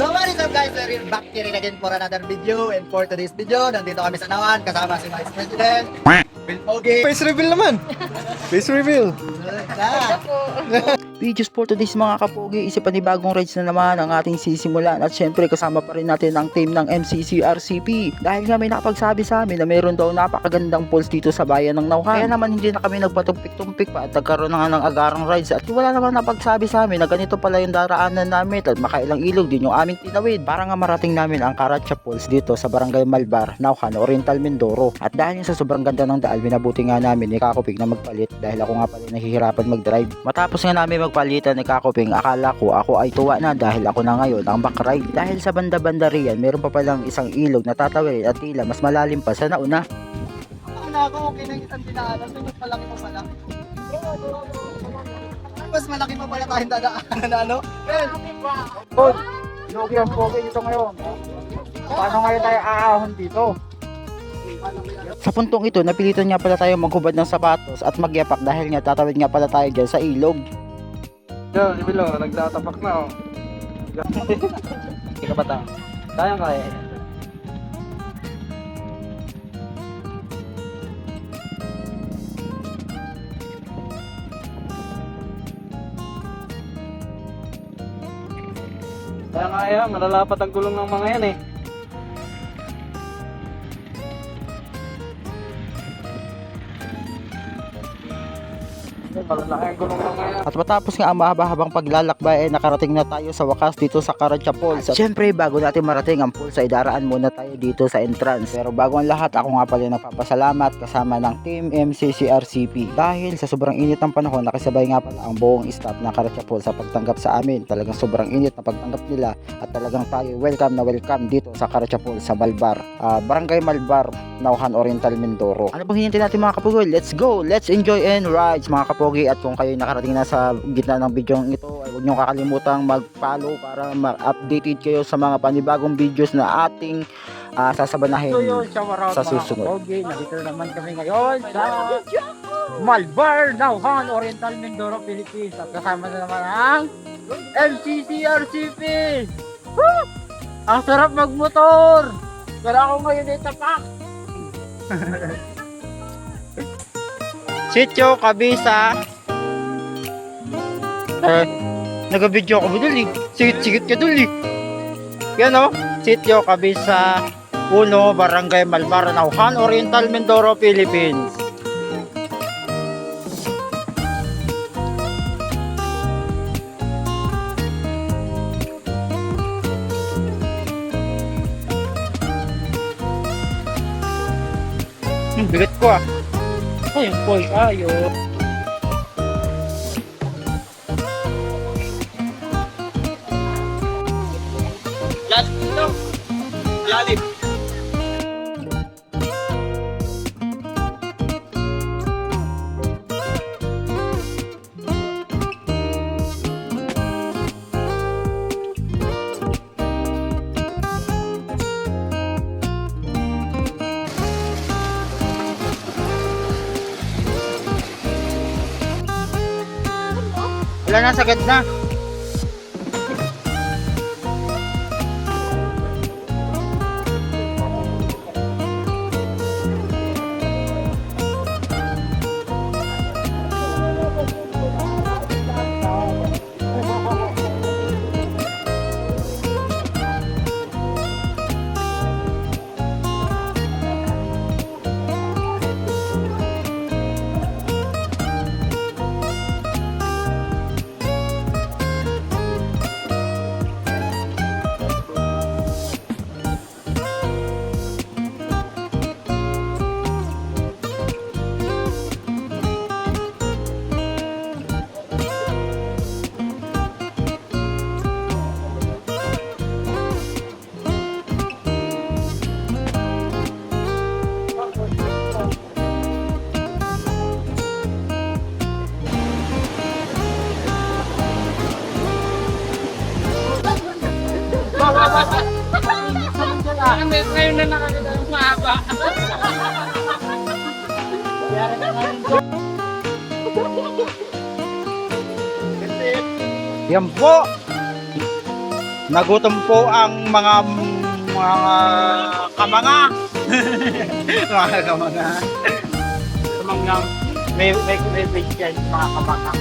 So what is up guys, we're back here again for another video. And for today's video, nandito kami sa Nawan kasama si Vice President Will Pogi. Face reveal naman. Face reveal. Videos for today's mga kapogi, isa panibagong rides na naman ang ating sisimulan at syempre kasama pa rin natin ang team ng MCCRCP dahil nga may nakapagsabi sa amin na mayroon daw napakagandang pools dito sa bayan ng Nauhan. Kaya naman hindi na kami nagpatumpik-tumpik pa at nagkaroon na nga ng agarang rides at wala naman napagsabi sa amin na ganito pala yung daraanan namin at makailang ilog din yung aming tinawid para nga marating namin ang Caracha Pools dito sa Barangay Malbar, Nauhan, Oriental, Mindoro. At dahil sa sobrang ganda ng daan, minabuti nga namin ni Kakuping na magpalit dahil ako nga pala nahihirapan mag-drive. Matapos nga namin magpalitan ni Kakuping, akala ko ako ay tuwa na dahil ako na ngayon ang backride. Dahil sa banda-banda riyan, meron pa palang isang ilog na tatawid at tila mas malalim pa sa nauna. Akala ko okay na yung isang dinaanan, mas malaki pa pala. Mas malaki pa pala tayong dadaanan na ano? Hoy, Yogi ang pogi dito ngayon. Paano ngayon tayo aahon dito? Sa puntong ito, napilitan nga pala tayo maghubad ng sapatos at magyapak dahil nga tatawid nga pala tayo dyan sa ilog. Yo, si Bilo, nagtatapak na oh. Hindi ka ba tayo? Kaya kaya. Kaya, malalapat ang gulong ng mga yan eh. Malalaki ang gulong ng mga yan. At matapos nga ang mahaba-habang paglalakbay ay nakarating na tayo sa wakas dito sa Caracha Falls. At syempre bago natin marating ang falls ay daraan muna tayo dito sa entrance. Pero bago ang lahat, ako nga pala nagpapasalamat kasama ng Team MCCRCP dahil sa sobrang init ng panahon nakisabay nga pala ang buong staff ng Caracha Falls sa pagtanggap sa amin. Talagang sobrang init na pagtanggap nila at talagang tayo welcome na welcome dito sa Caracha Falls sa Malbar, Barangay Malbar, Nauhan, Oriental, Mindoro. Ano bang hinintay natin mga kapogi? Let's go! Let's enjoy and ride mga kapogi. At kung kayo nakarating na sa gitna ng video ito, ay huwag nyo kakalimutang mag-follow para ma-updated kayo sa mga panibagong videos na ating sasabanahin sa susunod. Okay, nandito na naman kami ngayon sa Malbar, Nauhan, Oriental, Mindoro, Philippines. At kasama na naman ang MCCRCP. Woo! Ang sarap magmotor! Pero ako ngayon ay tapak. Sityo, Kabisa. Nag-video ako dul eh. Sigit-sigit ka dul eh. Yan o. Sityo, Kabisa, 1, Barangay Malbar, Nauhan, Oriental, Mindoro, Philippines. Bigat ko ah. Ayun po, ayun. Lalim. Wala na, sagad na. Ngayon na nakakita ng mahaba. Yan po. Nagutom po ang mga kamanga. Mga kamanga. Tumang lang. May page yan, mga kabaka.